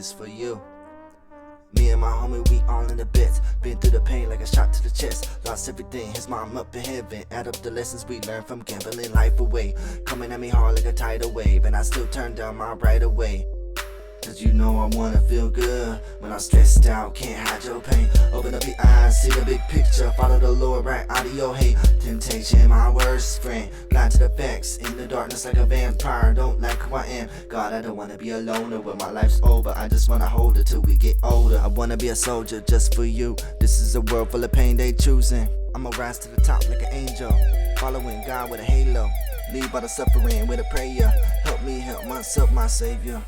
this for you. Me and my homie, we all in the bits. Been through the pain like a shot to the chest. Lost everything, his mom up in heaven. Add up the lessons we learned from gambling life away. Coming at me hard like a tidal wave, and I still turn down my right away. Cause you know I wanna feel good. When I'm stressed out, can't hide your pain. Open up your eyes, see the big picture. Follow the Lord right out of your hate. Temptation, my worst friend. Blind to the facts, in the darkness like a vampire. Don't like who I am. God, I don't wanna be a loner when my life's over. I just wanna hold it till we get older. I wanna be a soldier just for you. This is a world full of pain they choosing. I'ma rise to the top like an angel, following God with a halo. Lead by the suffering with a prayer. Help me help myself, my savior.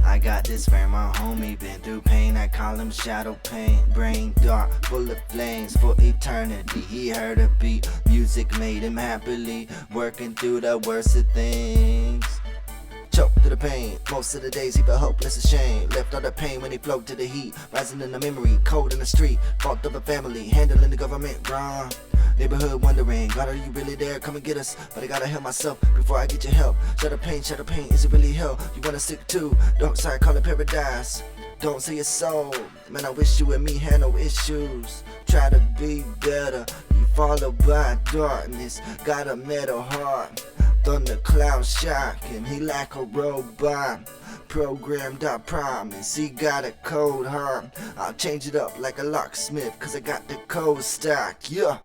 I got this for my homie, been through pain, I call him shadow pain. Brain dark, full of flames for eternity. He heard a beat, music made him happily, working through the worst of things. Choked through the pain, most of the days he felt hopeless, ashamed. Left all the pain when he float to the heat, rising in the memory, cold in the street. Fault of a family, handling the government wrong. Neighborhood wondering, God, are you really there? Come and get us, but I gotta help myself before I get your help. Shadow pain, is it really hell? You wanna stick to dark side, call it paradise. Don't say it's so, man, I wish you and me had no issues. Try to be better, you followed by darkness. Got a metal heart, thundercloud shocking. He like a robot, programmed, I promise. He got a cold heart, I'll change it up like a locksmith, cause I got the cold stock, yeah.